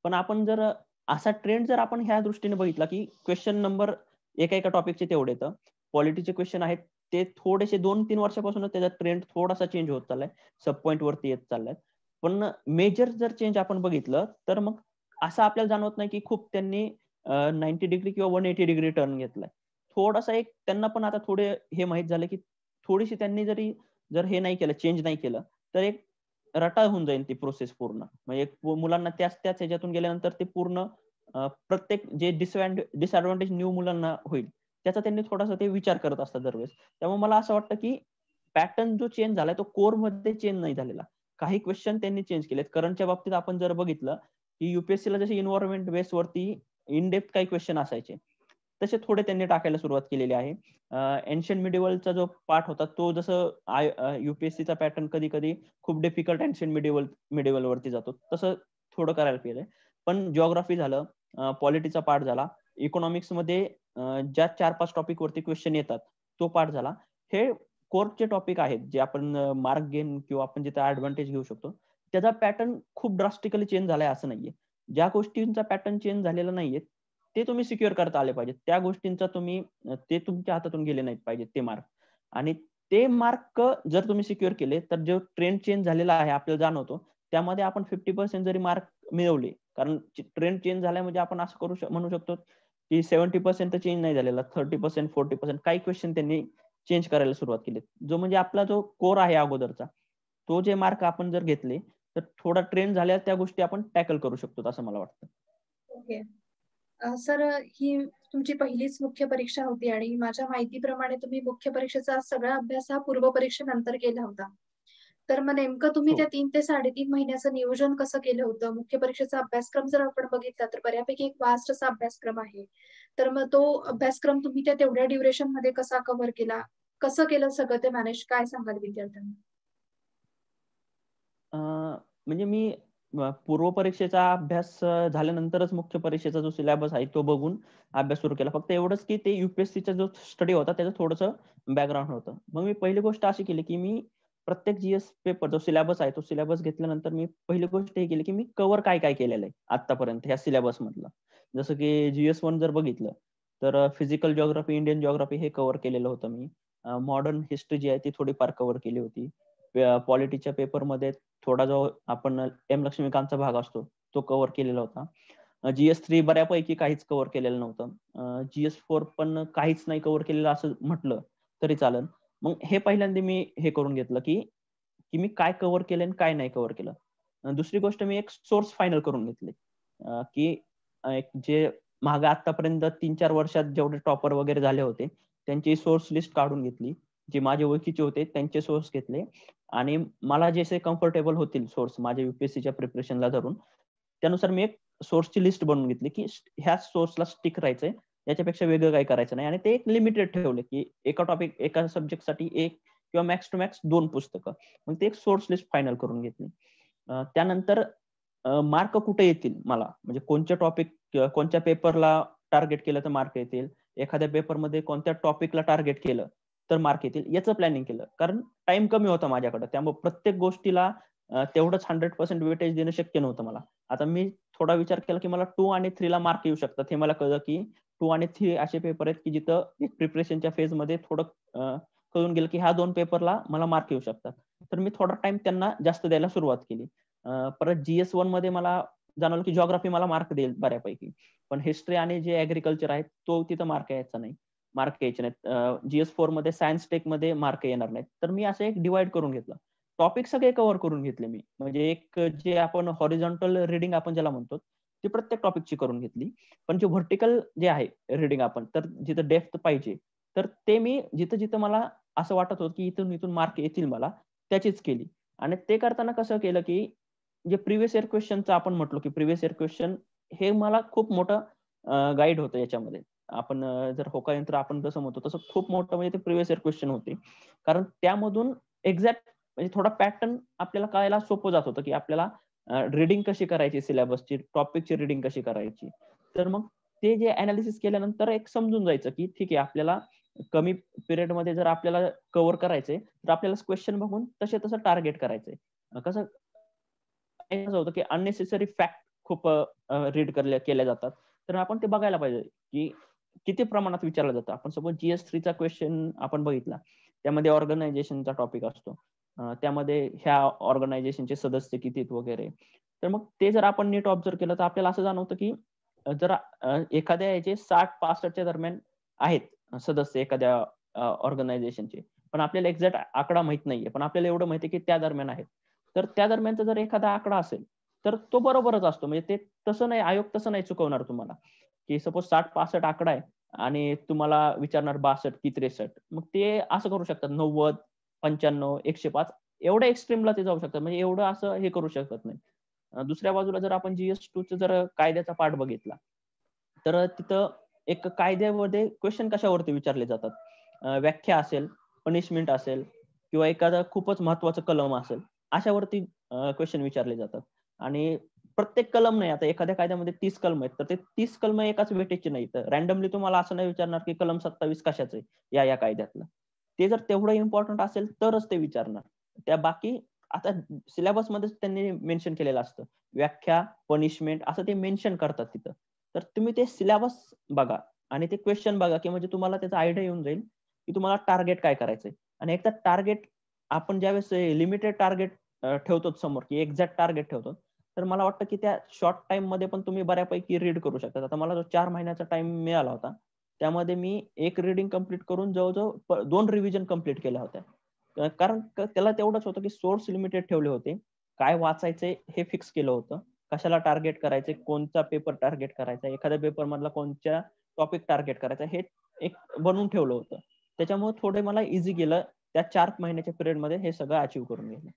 पण आपण जर असा ट्रेंड जर आपण ह्या दृष्टीने बघितला, की क्वेश्चन नंबर एका-एका टॉपिकचे तेवढे तर पॉलिटीचे क्वेश्चन आहेत, ते थोडेसे 2-3 वर्षापासूनच त्याचा ट्रेंड थोडासा चेंज होत चाललाय. सब पॉइंट वरती येत चाललाय. पण मेजर जर चेंज आपण बघितलं, तर मग असं आपल्याला जाणवत नाही, की खूप त्यांनी 90 डिग्री किंवा 180 डिग्री टर्न घेतलाय. थोडासा एक त्यांना पण आता थोडे हे माहीत झालं, की थोडीशी त्यांनी जर हे नाही केलं, चेंज नाही केलं, तर एक रटाळ होऊन जाईल ती प्रोसेस पूर्ण. म्हणजे मुलांना त्याच ह्याच्यातून गेल्यानंतर ते पूर्ण प्रत्येक जे डिसएडव्हांटेज न्यू मुलांना होईल, त्याचा त्यांनी थोडासा ते विचार करत असतात दरवेळेस. त्यामुळे मला असं वाटतं, की पॅटर्न जो चेंज झालाय, तो कोरमध्ये चेंज नाही झालेला. काही क्वेश्चन त्यांनी चेंज केलेत. करंटच्या बाबतीत आपण जर बघितलं, की UPSCला जसे एन्व्हायर्नमेंट बेसवरती इन डेप्थ काही क्वेश्चन असायचे. तसे थोडे त्यांनी टाकायला सुरुवात केलेली आहे. एन्शियंट मिडिव्हलचा जो पार्ट होता तो जसं UPSCचा पॅटर्न कधी-कधी खूप डिफिकल्ट एन्शियंट मिडिव्हल वरती जातो. तसं थोडं करायला केलंय. पण जिओग्राफी झालं, पॉलिटीचा पार्ट झाला. इकॉनॉमिक्समध्ये ज्या 4-5 टॉपिक वरती क्वेश्चन येतात, तो पार्ट झाला. हे कोरचे टॉपिक आहेत, जे आपण मार्क गेन किंवा आपण जिथे एडव्हांटेज घेऊ शकतो. त्याचा पॅटर्न खूप ड्रास्टिकली चेंज झालाय असं नाहीये. ज्या गोष्टींचा पॅटर्न चेंज झालेला नाहीये, ते तुम्ही सिक्युअर करता आले पाहिजेत. त्या गोष्टींचा ते तुमच्या हातातून गेले नाहीत पाहिजेत ते मार्क. आणि ते मार्क जर तुम्ही सिक्युअर केले, तर जो ट्रेंड चेंज झालेला आहे आपल्याला जाणवतो. त्यामध्ये आपण 50% जरी मार्क मिळवले, कारण ट्रेंड चेंज झालाय म्हणजे आपण असं म्हणू शकतो, की 70% तर चेंज नाही झालेला. 30% 40% काही क्वेश्चन त्यांनी चेंज करायला सुरुवात केली. म्हणजे आपला जो कोर आहे अगोदरचा, तो जे मार्क आपण जर घेतले, तर थोडा ट्रेंड झाल्यावर त्या गोष्टी आपण टॅकल करू शकतो असं मला वाटतं. ओके. सर, ही तुमची पहिलीच मुख्य परीक्षा होती आणि माझ्या माहितीप्रमाणे तुम्ही मुख्य परीक्षेचा सगळा अभ्यास हा पूर्व परीक्षेनंतर केला होता. तर मग नेमकं तुम्ही हो. त्या 3 ते 3.5 महिन्याचं नियोजन कसं केलं होतं? मुख्य परीक्षेचा अभ्यासक्रम जर आपण बघितला तर बऱ्यापैकी एक वास्ट असा अभ्यासक्रम आहे. तर मग तो अभ्यासक्रम तुम्ही त्या तेवढ्या ड्युरेशनमध्ये कसा कव्हर केला? कसं केलं सगळं ते मॅनेज? काय सांगाल विद्यार्थ्यांना? म्हणजे मी पूर्व परीक्षेचा अभ्यास झाल्यानंतरच मुख्य परीक्षेचा जो सिलेबस आहे तो बघून अभ्यास सुरू केला. फक्त एवढंच की ते UPSCचा जो स्टडी होता त्याचं थोडंसं बॅकग्राऊंड होतं. मग मी पहिली गोष्ट अशी केली की मी प्रत्येक GS पेपर जो सिलेबस आहे तो सिलेबस घेतल्यानंतर मी पहिली गोष्ट हे केली की मी कव्हर काय-काय केलेलं आहे आत्तापर्यंत ह्या सिलेबसमधलं. जसं की GS1 जर बघितलं तर फिजिकल जिओग्राफी, इंडियन जिओग्राफी हे कव्हर केलेलं होतं मी. मॉडर्न हिस्ट्री जी आहे ती थोडीफार कव्हर केली होती. पॉलिटीच्या पेपरमध्ये थोडा जो आपण एम लक्ष्मीकांतचा भाग असतो तो कव्हर केलेला होता. GS3 बऱ्यापैकी काहीच कव्हर केलेलं नव्हतं. GS4 पण काहीच नाही कव्हर केलेलं असं म्हटलं तरी चालेल. मग हे पहिल्यांदा मी हे करून घेतलं की की मी काय कव्हर केलं आणि काय नाही कव्हर केलं. दुसरी गोष्ट मी एक सोर्स फायनल करून घेतले. की एक जे मागे आतापर्यंत 3-4 वर्षात जेवढे टॉपर वगैरे झाले होते, त्यांची सोर्स लिस्ट काढून घेतली. जे माझे ओळखीचे होते त्यांचे सोर्स घेतले आणि मला जसे कम्फर्टेबल होतील सोर्स माझ्या UPSCच्या प्रिपरेशनला धरून, त्यानुसार मी एक सोर्सची लिस्ट बनवून घेतली, की ह्या सोर्सला स्टिक राहायचंय. याच्यापेक्षा वेगळं काही करायचं नाही आणि ते एक लिमिटेड ठेवले, की एका सब्जेक्टसाठी 1 किंवा मॅक्स टू मॅक्स 2 पुस्तकं. मग ते एक सोर्स लिस्ट फायनल करून घेतली. त्यानंतर मार्क कुठे येतील मला, म्हणजे कोणत्या टॉपिक कोणत्या पेपरला टार्गेट केलं तर मार्क येतील. एखाद्या पेपरमध्ये कोणत्या टॉपिकला टार्गेट केलं तर मार्क येतील, याचं प्लॅनिंग केलं. कारण टाईम कमी होता माझ्याकडे. त्यामुळे प्रत्येक गोष्टीला तेवढंच 100% वेटेज देणं शक्य नव्हतं मला. आता मी थोडा विचार केला, की मला 2 आणि 3 ला मार्क येऊ शकतात. हे मला कळलं, की 2 आणि 3 असे पेपर आहेत, की जिथं प्रिपरेशनच्या फेजमध्ये थोडं कळून गेलं, की ह्या 2 पेपरला मला मार्क येऊ शकतात. तर मी थोडा टाईम त्यांना जास्त द्यायला सुरुवात केली. परत GS1 मध्ये मला जाणवलं, की जिओग्राफी मला मार्क देईल बऱ्यापैकी. पण हिस्ट्री आणि जे ॲग्रीकल्चर आहे, तो तिथं मार्क यायचा नाही. मार्क यायचे नाहीत. GS4 मध्ये सायन्स टेकमध्ये मार्क येणार नाहीत. तर मी असं एक डिव्हाईड करून घेतलं. टॉपिक सगळे कव्हर करून घेतले मी. म्हणजे एक जे आपण हॉरिझॉन्टल रीडिंग आपण ज्याला म्हणतो, ती प्रत्येक टॉपिकची करून घेतली. पण जे व्हर्टिकल जे आहे रीडिंग आपण, तर जिथं डेप्थ पाहिजे, तर ते मी जिथं-जिथं मला असं वाटत होतं, की इथून-इथून मार्क येतील मला, त्याचीच केली. आणि ते करताना कसं केलं, की जे प्रिव्हियस इयर क्वेश्चनचं आपण म्हटलो, की प्रिव्हियस इयर क्वेश्चन हे मला खूप मोठं गाईड होतं याच्यामध्ये. आपण जर होका यंत्र आपण जसं म्हणतो, तसं खूप मोठं म्हणजे ते प्रिव्हियस इयर क्वेश्चन होते. कारण त्यामधून एक्झॅक्ट म्हणजे थोडा पॅटर्न आपल्याला कळायला सोपं जात होतं, की आपल्याला रीडिंग कशी करायची सिलेबसची, टॉपिकची रीडिंग कशी करायची. तर मग ते जे एनालिसिस केल्यानंतर एक समजून जायचं, की ठीक आहे आपल्याला कमी पिरियडमध्ये जर आपल्याला कव्हर करायचंय, तर आपल्याला क्वेश्चन बघून तसं टार्गेट करायचंय. कसं असं होतं, की अननेसेसरी फॅक्ट खूप रीड केल्या जातात. तर आपण ते बघायला पाहिजे, की किती प्रमाणात विचारलं जातं. आपण सपोज GS3चा क्वेश्चन आपण बघितला. त्यामध्ये ऑर्गनायझेशनचा टॉपिक असतो. त्यामध्ये ह्या ऑर्गनायझेशनचे सदस्य किती आहेत वगैरे. तर मग ते जर आपण नीट ऑब्झर्व्ह केलं, तर आपल्याला असं जाणवतं, की जर एखाद्या याचे 60-65 दरम्यान आहेत सदस्य एखाद्या ऑर्गनायझेशनचे. पण आपल्याला एक्झॅक्ट आकडा माहीत नाहीये. पण आपल्याला एवढं माहिती आहे, की त्या दरम्यान आहेत. तर त्या दरम्यानचा जर एखादा आकडा असेल, तर तो बरोबरच असतो. म्हणजे ते तसं नाही, आयोग तसं नाही चुकवणार तुम्हाला, की सपोज 60-65 आकडा आहे आणि तुम्हाला विचारणार 62 की 63. मग ते असं करू शकतात 90, 95, 105 एवढ्या एक्स्ट्रीमला ते जाऊ शकतात. म्हणजे एवढं असं हे करू शकत नाही. दुसऱ्या बाजूला जर आपण GS2चा जर कायद्याचा पाठ बघितला, तर तिथं एक कायद्यामध्ये क्वेश्चन कशावरती विचारले जातात. व्याख्या असेल, पनिशमेंट असेल किंवा एखादा खूपच महत्त्वाचं कलम असेल, अशावरती क्वेश्चन विचारले जातात. आणि प्रत्येक कलम नाही, आता एखाद्या कायद्यामध्ये 30 कलम आहेत, तर ते 30 कलम एकाच वेटेजचे नाही. तर रँडमली तुम्हाला असं नाही विचारणार, की कलम 27 कशाचं आहे, या कायद्यातलं. ते जर तेवढं इम्पोर्टंट असेल तरच ते विचारणार. त्या बाकी आता सिलेबसमध्येच त्यांनी मेन्शन केलेलं असतं. व्याख्या, पनिशमेंट असं ते मेन्शन करतात तिथं. तर तुम्ही ते सिलेबस बघा आणि ते क्वेश्चन बघा, की म्हणजे तुम्हाला त्याचा आयडिया येऊन जाईल, की तुम्हाला टार्गेट काय करायचंय. आणि एकदा टार्गेट आपण ज्यावेळेस लिमिटेड टार्गेट ठेवतो समोर, की एक्झॅक्ट टार्गेट ठेवतो. तर मला वाटतं, की त्या शॉर्ट टाईममध्ये पण तुम्ही बऱ्यापैकी रीड करू शकता. आता मला जो 4 महिन्याचा टाईम मिळाला होता, त्यामध्ये मी 1 रीडिंग कंप्लीट करून जवळ-जवळ 2 रिव्हिजन कंप्लीट केल्या होत्या. कारण त्याला तेवढंच होतं, की सोर्स लिमिटेड ठेवले होते. काय वाचायचंय हे फिक्स केलं होतं. कशाला टार्गेट करायचे, कोणता पेपर टार्गेट करायचा, एखाद्या पेपर मधला कोणत्या टॉपिक टार्गेट करायचा, हे एक बनवून ठेवलं होतं. त्याच्यामुळे थोडे मला इझी गेलं त्या 4 महिन्याच्या पिरियड मध्ये हे सगळं अचीव्ह करून गेलं.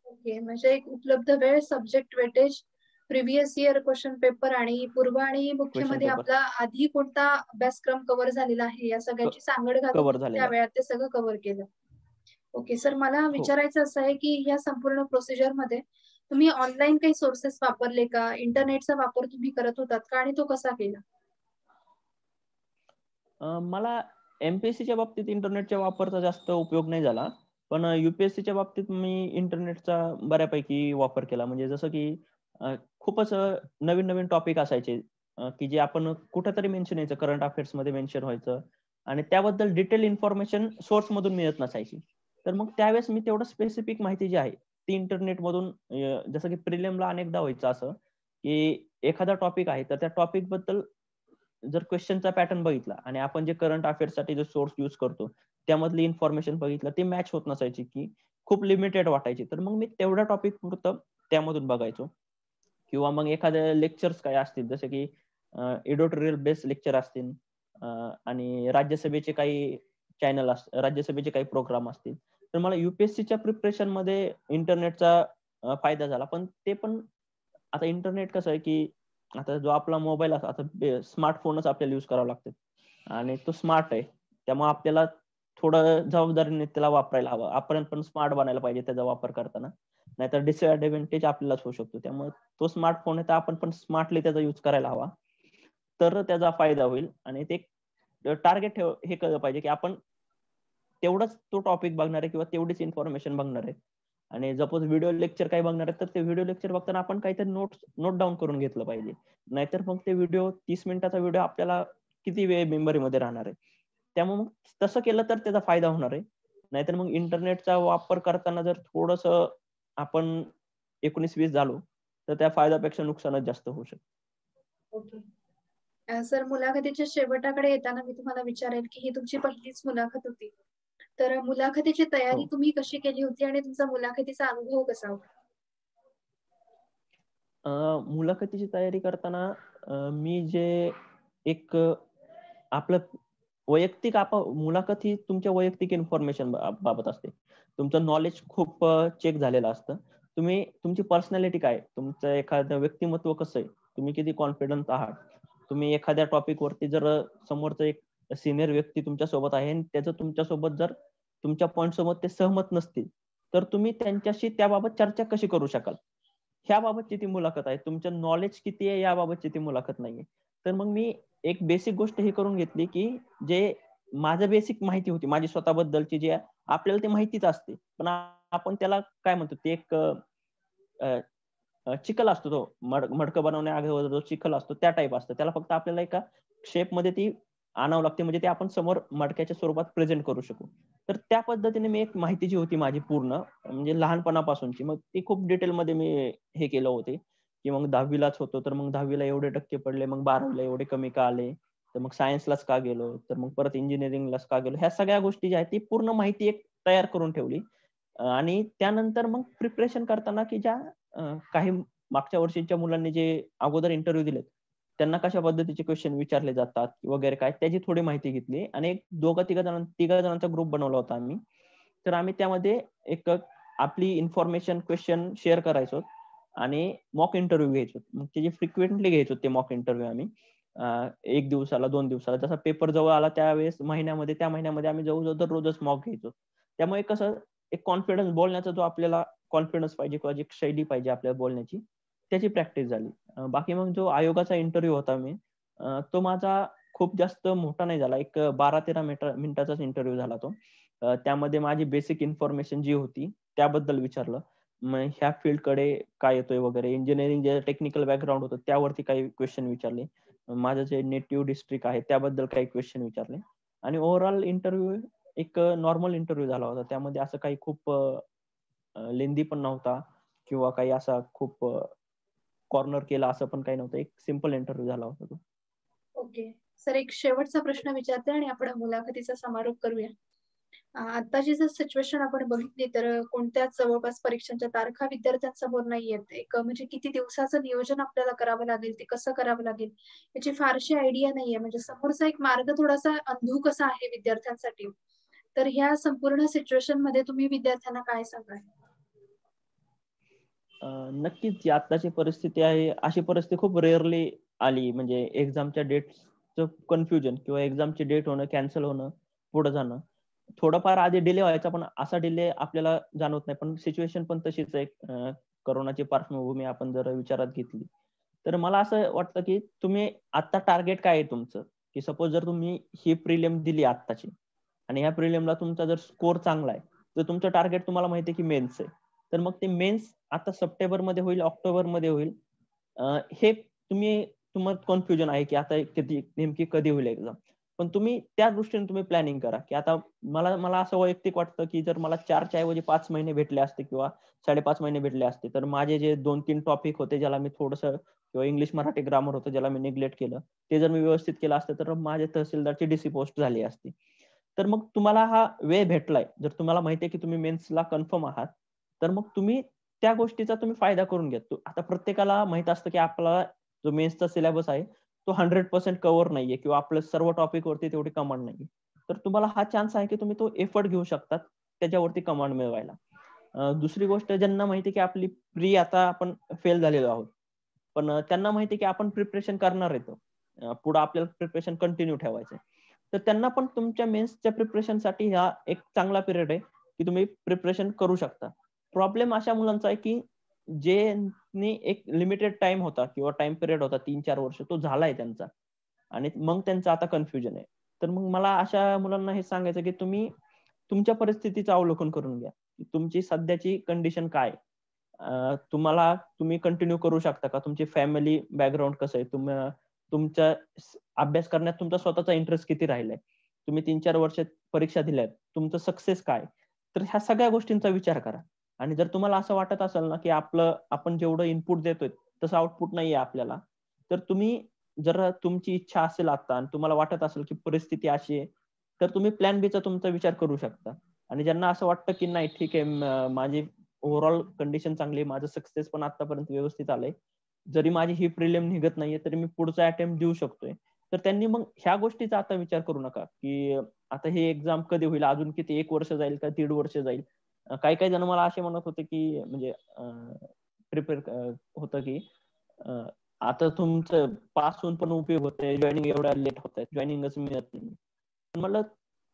ओके, म्हणजे एक उपलब्ध वेळ, subject weightage, previous year question paper आणि पूर्व आणि मुख्यमध्ये पेपर आपला आधी कोणता अभ्यासक्रम कव्हर झालेला आहे या सगळ्याची सांगड घालून कव्हर त्या झालेला. वेळात ते सगळं कव्हर केलं. ओके सर, मला विचारायचं असं आहे की या संपूर्ण प्रोसिजर मध्ये तुम्ही ऑनलाईन काही सोर्सेस वापरले का, इंटरनेटचा वापर तुम्ही करत होतात का, आणि तो कसा केला? मला एमपीएससीच्या बाबतीत इंटरनेटच्या वापरचा जास्त उपयोग नाही झाला, पण युपीएससीच्या बाबतीत मी इंटरनेटचा बऱ्यापैकी वापर केला. म्हणजे जसं की खूपच नवीन नवीन टॉपिक असायचे की जे आपण कुठेतरी मेन्शन यायचं, करंट अफेअर्स मध्ये मेन्शन व्हायचं आणि त्याबद्दल डिटेल इन्फॉर्मेशन सोर्स मधून मिळत नसायची. तर मग त्यावेळेस मी तेवढं स्पेसिफिक माहिती जी आहे ती इंटरनेट मधून, जसं की प्रिलिमला अनेकदा व्हायचं असं की एखादा टॉपिक आहे तर त्या टॉपिक बद्दल जर क्वेश्चनचा पॅटर्न बघितला आणि आपण जे करंट अफेअर्स साठी जो सोर्स यूज करतो त्यामधली इन्फॉर्मेशन बघितलं, ते मॅच होत नसायची, की खूप लिमिटेड वाटायची. तर मग मी तेवढ्या टॉपिक पुरतं त्यामधून बघायचो. किंवा मग एखाद्या लेक्चर्स काय असतील, जसे की एडिटोरियल बेस्ड लेक्चर असतील आणि राज्यसभेचे काही चॅनल राज्यसभेचे काही प्रोग्राम असतील, तर मला युपीएससीच्या प्रिपरेशन मध्ये इंटरनेटचा फायदा झाला. पण ते पण आता इंटरनेट कसं आहे की आता जो आपला मोबाईल असतो, आता स्मार्टफोनच आपल्याला युज करावा लागतो आणि तो स्मार्ट आहे, त्यामुळे आपल्याला थोडं जबाबदारीने त्याला वापरायला हवं. आपण पण स्मार्ट बनायला पाहिजे त्याचा वापर करताना, नाहीतर डिसएडव्हान्टेज आपल्यालाच होऊ शकतो. त्यामुळे तो स्मार्टफोन आहे तर आपण पण स्मार्टली त्याचा युज करायला हवा, तर त्याचा फायदा होईल. आणि ते टार्गेट हे कळलं पाहिजे की आपण तेवढंच तो टॉपिक बघणार आहे किंवा तेवढीच इन्फॉर्मेशन बघणार आहे. आणि सपोज व्हिडिओ लेक्चर काही बघणार आहे तर ते व्हिडिओ लेक्चर बघताना आपण काहीतरी नोट डाऊन करून घेतलं पाहिजे. नाहीतर मग ते व्हिडिओ 30 मिनिटाचा व्हिडिओ आपल्याला किती वेळ मेमरीमध्ये राहणार आहे. त्यामुळे मग तसं केलं तर त्याचा फायदा होणार आहे. नाहीतर मग इंटरनेटचा वापर करताना जर थोडस आपण 19-20 झालो तर त्या फायद्यापेक्षा नुकसानच जास्त होऊ शकतं. ओके सर, मुलाखतीच्या शेवटाकडे येताना मी तुम्हाला विचारेल की ही तुमची पहिलीच मुलाखत होती, तर मुलाखतीची तयारी हो. तुम्ही कशी केली होती आणि तुमचा मुलाखतीचा अनुभव कसा होता? मुलाखतीची तयारी करताना मी जे एक आपलं वैयक्तिक मुलाखत ही तुमच्या वैयक्तिक इन्फॉर्मेशन बाबत असते. तुमचं नॉलेज खूप चेक झालेलं असतं. तुम्ही तुमची पर्सनॅलिटी काय, तुमचं एखादं व्यक्तिमत्व कसं आहे, तुम्ही किती कॉन्फिडन्स आहात, तुम्ही एखाद्या टॉपिक वरती जर समोरचं एक सिनियर व्यक्ती तुमच्या सोबत आहे आणि त्याचं तुमच्यासोबत जर तुमच्या पॉईंट सोबत ते सहमत नसतील, तर तुम्ही त्यांच्याशी त्याबाबत चर्चा कशी करू शकाल, ह्याबाबतची ती मुलाखत आहे. तुमचं नॉलेज किती आहे याबाबतची ती मुलाखत नाहीये. तर मग मी एक बेसिक गोष्ट ही करून घेतली की जे माझं बेसिक माहिती होती माझी स्वतःबद्दलची, जे आपल्याला ते माहितीच असते, पण आपण त्याला काय म्हणतो, ते एक चिखल असतो, तो मडकं बनवण्या अगोदर जो चिखल असतो त्या टाईप असतं. त्याला फक्त आपल्याला एका शेप मध्ये ती आणावं लागते, म्हणजे ते आपण समोर मडक्याच्या स्वरूपात प्रेझेंट करू शकू. तर त्या पद्धतीने मी एक माहिती जी होती माझी पूर्ण, म्हणजे लहानपणापासूनची, मग ती खूप डिटेल मध्ये मी हे केलं होते. की मग 10वीलाच होतो तर मग 10वीला एवढे टक्के पडले, मग 12वीला एवढे कमी का आले, तर मग सायन्सलाच का गेलो, तर मग परत इंजिनिअरिंगलाच का गेलो, ह्या सगळ्या गोष्टी ज्या आहेत ती पूर्ण माहिती एक तयार करून ठेवली. आणि त्यानंतर मग प्रिपरेशन करताना की ज्या काही मागच्या वर्षीच्या मुलांनी जे अगोदर इंटरव्ह्यू दिलेत त्यांना कशा पद्धतीचे क्वेश्चन विचारले जातात वगैरे काय, त्याची थोडी माहिती घेतली. आणि एक तिघा जणांचा ग्रुप बनवला होता आम्ही. तर आम्ही त्यामध्ये एक आपली इन्फॉर्मेशन क्वेश्चन शेअर करायचो आणि मॉक इंटरव्ह्यू घ्यायचो. मग त्याचे फ्रिक्वेंटली घ्यायचो ते मॉक इंटरव्ह्यू आम्ही. 1 दिवसाला 2 दिवसाला जसा पेपर जवळ आला त्यावेळेस त्या महिन्यामध्ये आम्ही जवळजवळ दररोजच मॉक घ्यायचो. त्यामुळे कसं एक कॉन्फिडन्स, बोलण्याचा जो आपल्याला कॉन्फिडन्स पाहिजे किंवा जी शैली पाहिजे आपल्याला बोलण्याची, त्याची प्रॅक्टिस झाली. बाकी मग जो आयोगाचा इंटरव्ह्यू होता तो माझा खूप जास्त मोठा नाही झाला. एक 12-13 मिनिटाचाच इंटरव्ह्यू झाला तो. त्यामध्ये माझी बेसिक इन्फॉर्मेशन जी होती त्याबद्दल विचारलं. मग ह्या फील्डकडे काय येतोय वगैरे, इंजिनिअरिंग जे टेक्निकल बॅकग्राऊंड होतं त्यावरती काही क्वेश्चन विचारले. माझं जे नेटिव्ह डिस्ट्रिक्ट आहे त्याबद्दल काही क्वेश्चन विचारले. आणि ओव्हरऑल इंटरव्ह्यू एक नॉर्मल इंटरव्ह्यू झाला होता. त्यामध्ये असं काही खूप लेंदी पण नव्हता किंवा काही असा खूप कॉर्नर केला असं पण काही नव्हतं. एक सिंपल इंटरव्ह्यू झाला होता तो. ओके सर, एक शेवटचा प्रश्न विचारते आणि आपण मुलाखतीचा समारोप करूया. आताची जर सिच्युएशन आपण बघितली तर कोणत्याच जवळपास परीक्षांच्या तारखा विद्यार्थ्यांसमोर नाही येत. एक म्हणजे किती दिवसाचं नियोजन आपल्याला करावं लागेल, ते कसं करावं लागेल याची फारशी आयडिया नाहीये. म्हणजे समोरचा एक मार्ग थोडासा अंधूक असा आहे विद्यार्थ्यांसाठी. तर ह्या संपूर्ण सिच्युएशन मध्ये तुम्ही विद्यार्थ्यांना काय सांगाल? नक्कीच जी आत्ताची परिस्थिती आहे, अशी परिस्थिती खूप रेअरली आली. म्हणजे एक्झामच्या डेट्सचं कन्फ्युजन किंवा एक्झामची डेट होणं, कॅन्सल होणं, पुढे जाणं. थोडाफार आधी डिले व्हायचा, पण असा डिले आपल्याला जाणवत नाही. पण सिच्युएशन पण तशीच आहे. कोरोनाची पार्श्वभूमी आपण जर विचारात घेतली, तर मला असं वाटतं की तुम्ही आता टार्गेट काय आहे तुमचं? की सपोज जर तुम्ही ही प्रिलिम दिली आत्ताची आणि ह्या प्रिलिमला तुमचा जर स्कोर चांगला आहे, तर तुमचं टार्गेट तुम्हाला माहिती आहे की मेन्स आहे. तर मग ते मेन्स आता सप्टेंबरमध्ये होईल, ऑक्टोबरमध्ये होईल. हे तुम्हाला कन्फ्युजन आहे की आता नेमकी कधी होईल एक्झाम. पण तुम्ही त्या दृष्टीने तुम्ही प्लॅनिंग करा की आता मला असं वैयक्तिक वाटतं की जर मला 4च्या ऐवजी 5 महिने भेटले असते किंवा 5.5 महिने भेटले असते, तर माझे जे 2-3 टॉपिक होते ज्याला मी थोडंसं किंवा इंग्लिश मराठी ग्रामर होतं ज्याला मी निग्लेक्ट केलं, ते जर मी व्यवस्थित केलं असतं तर माझे तहसीलदारची डीसी पोस्ट झाली असती. तर मग तुम्हाला हा वेळ भेटलाय, जर तुम्हाला माहिती आहे की तुम्ही मेन्सला कन्फर्म आहात, तर मग तुम्ही त्या गोष्टीचा तुम्ही फायदा करून घ्या. आता प्रत्येकाला माहित असतं की आपला जो मेन्सचा सिलेबस आहे तो 100% कव्हर नाहीये किंवा आपल्या सर्व टॉपिक वरती तेवढी कमांड नाहीये. तर तुम्हाला हा चान्स आहे की तुम्ही तो एफर्ट घेऊ शकतात त्याच्यावरती कमांड मिळवायला. दुसरी गोष्ट, ज्यांना माहिती की आपली प्री आता आपण फेल झालेलो आहोत, पण त्यांना माहिती की आपण प्रिपरेशन करणार येतो, पुढे आपल्याला प्रिपरेशन कंटिन्यू ठेवायचंय, तर त्यांना पण तुमच्या मेन्सच्या प्रिपरेशनसाठी हा एक चांगला पिरियड आहे की तुम्ही प्रिपरेशन करू शकता. प्रॉब्लेम अशा मुलांचा आहे की जे एक लिमिटेड टाइम होता किंवा टाइम पिरियड होता 3-4 वर्ष, तो झालाय त्यांचा आणि मग त्यांचं आता कन्फ्युजन आहे. तर मग मला अशा मुलांना हे सांगायचं की तुम्ही तुमच्या परिस्थितीचं अवलोकन करून घ्या. तुमची सध्याची कंडिशन काय? तुम्ही कंटिन्यू करू शकता का? तुमची फॅमिली बॅकग्राऊंड कसं आहे? तुमच्या अभ्यास करण्यात तुमचा स्वतःचा इंटरेस्ट किती राहिलाय? तुम्ही 3-4 वर्ष परीक्षा दिल्यात, तुमचं सक्सेस काय? तर ह्या सगळ्या गोष्टींचा विचार करा. आणि जर तुम्हाला असं वाटत असेल ना की आपण जेवढं इनपुट देतोय तसं आउटपुट नाहीये आपल्याला, तर तुम्ही जर तुमची इच्छा असेल आता आणि तुम्हाला वाटत असेल की परिस्थिती अशी आहे, तर तुम्ही प्लॅन बी चा तुमचा विचार करू शकता. आणि ज्यांना असं वाटतं की नाही ठीक आहे, माझी ओव्हरऑल कंडिशन चांगली आहे, माझं सक्सेस पण आतापर्यंत व्यवस्थित आलंय, जरी माझी ही प्रिलिम निघत नाहीये तरी मी पुढचा अटेम्प्ट देऊ शकतोय, तर त्यांनी मग ह्या गोष्टीचा आता विचार करू नका की आता ही एक्झाम कधी होईल, अजून किती 1 वर्ष जाईल का 1.5 वर्ष जाईल. काही काही जण मला असे म्हणत होते की म्हणजे प्रिपेअर होतं की आता तुमचं पास होऊन पण उपयोग होतोय, जॉईनिंग एवढ्या लेट होत आहे, जॉईनिंगच मिळत नाही. म्हणलं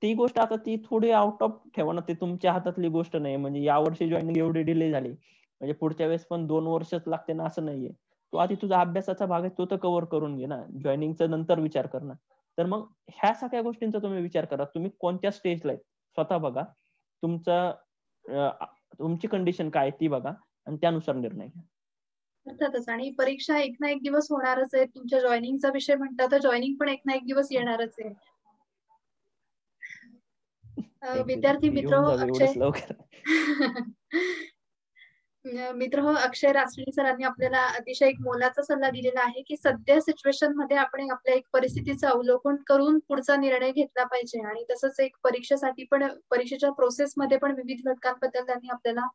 ती गोष्ट आता ती थोडी आउट ऑफ ठेवा ना, ती तुमच्या हातातली गोष्ट नाही. म्हणजे यावर्षी जॉईनिंग एवढी डिले झाली, म्हणजे पुढच्या वेळेस पण 2 वर्षच लागते ना असं नाहीये. तो आधी तुझा अभ्यासाचा भाग आहे तो तर कव्हर करून घे ना, जॉईनिंगचा नंतर विचार कर ना. तर मग ह्या सगळ्या गोष्टींचा तुम्ही विचार करा. तुम्ही कोणत्या स्टेजला आहे स्वतः बघा. तुमचं तुमची कंडिशन काय ती बघा आणि त्यानुसार निर्णय घ्या. अर्थातच. आणि परीक्षा एक ना एक दिवस होणारच आहे. तुमच्या जॉईनिंगचा विषय म्हणता तर जॉईनिंग पण एक ना एक दिवस येणारच आहे. विद्यार्थी मित्र येऊन जावे अक्षय एवढंच लवकर. अक्षय रासणी सरांनी आपल्याला अतिशय एक मोलाचा सल्ला दिलेला आहे की सध्या सिच्युएशन मध्ये आपण आपल्या एक परिस्थितीचं अवलोकन करून पुढचा निर्णय घेतला पाहिजे. आणि तसंच एक परीक्षेसाठी पण परीक्षेच्या प्रोसेसमध्ये पण विविध घटकांबद्दल त्यांनी आपल्याला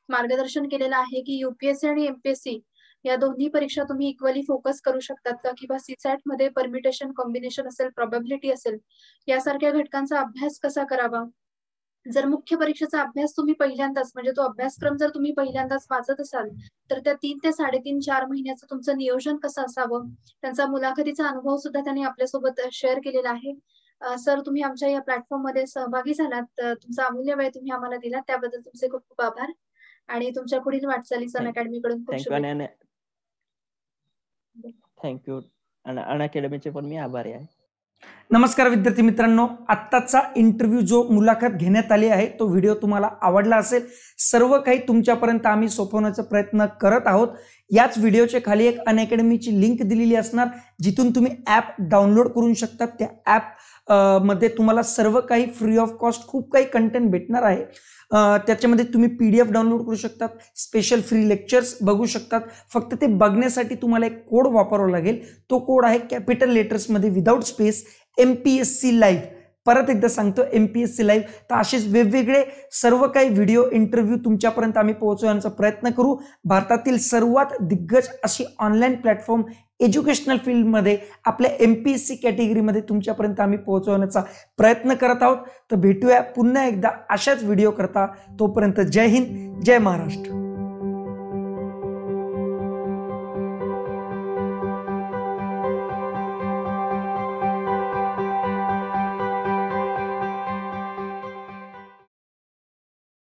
मार्गदर्शन केलेलं आहे की युपीएससी आणि एमपीएससी या दोन्ही परीक्षा तुम्ही इक्वली फोकस करू शकतात का, किंवा सीसॅट मध्ये परमिटेशन कॉम्बिनेशन असेल, प्रोबॅबिलिटी असेल, यासारख्या घटकांचा अभ्यास कसा करावा. जर मुख्य परीक्षेचा अभ्यास तुम्ही पहिल्यांदाच म्हणजे तो अभ्यासक्रम जर तुम्ही पहिल्यांदाच वाचत असाल, तर त्या 3 ते 3.5-4 महिन्याचं तुमचं नियोजन कसं असावं, त्यांचा मुलाखतीचा अनुभव सुद्धा त्यांनी आपल्यासोबत शेअर केलेला आहे. सर, तुम्ही आमच्या या प्लॅटफॉर्म मध्ये सहभागी झालात, तुमचा अमूल्य वेळ तुम्ही आम्हाला दिला, त्याबद्दल तुमचे खूप खूप आभार आणि तुमच्या पुढील वाटचालीस अनअकॅडमीकडून खूप शुभेच्छा. थँक्यू. अनअकॅडमीचे पण मी आभारी आहे. नमस्कार विद्यार्थी मित्रांनो, आत्ताचा इंटरव्ह्यू जो मुलाखत घेण्यात आली आहे तो व्हिडिओ तुम्हाला आवडला असेल. सर्व काही तुमच्यापर्यंत आम्ही सोपवण्याचा प्रयत्न करत आहोत. याच व्हिडिओच्या खाली एक अनअकॅडमीची लिंक दिलेली असणार, जिथून तुम्ही ॲप डाउनलोड करू शकता. त्या ॲप मध्ये तुम्हाला सर्व काही फ्री ऑफ कॉस्ट खूप काही कंटेंट भेटणार आहे. त्याच्यामध्ये तुम्ही PDF डाउनलोड करू शकतात, स्पेशल फ्री लेक्चर्स बघू शकतात. फक्त ते बघण्यासाठी तुम्हाला एक कोड वापरावा लागेल. तो कोड आहे कॅपिटल लेटर्समध्ये विदाउट स्पेस MPSC लाईव्ह. परत एकदा सांगतो MPSC लाईव्ह. तर असेच वेगवेगळे सर्व काही व्हिडिओ इंटरव्ह्यू तुमच्यापर्यंत आम्ही पोहोचवण्याचा प्रयत्न करू. भारतातील सर्वात दिग्गज अशी ऑनलाईन प्लॅटफॉर्म एज्युकेशनल फील्डमध्ये आपल्या MPSC कॅटेगरीमध्ये तुमच्यापर्यंत आम्ही पोहोचवण्याचा प्रयत्न करत आहोत. तर भेटूया पुन्हा एकदा अशाच व्हिडिओ करता. तोपर्यंत जय हिंद, जय महाराष्ट्र.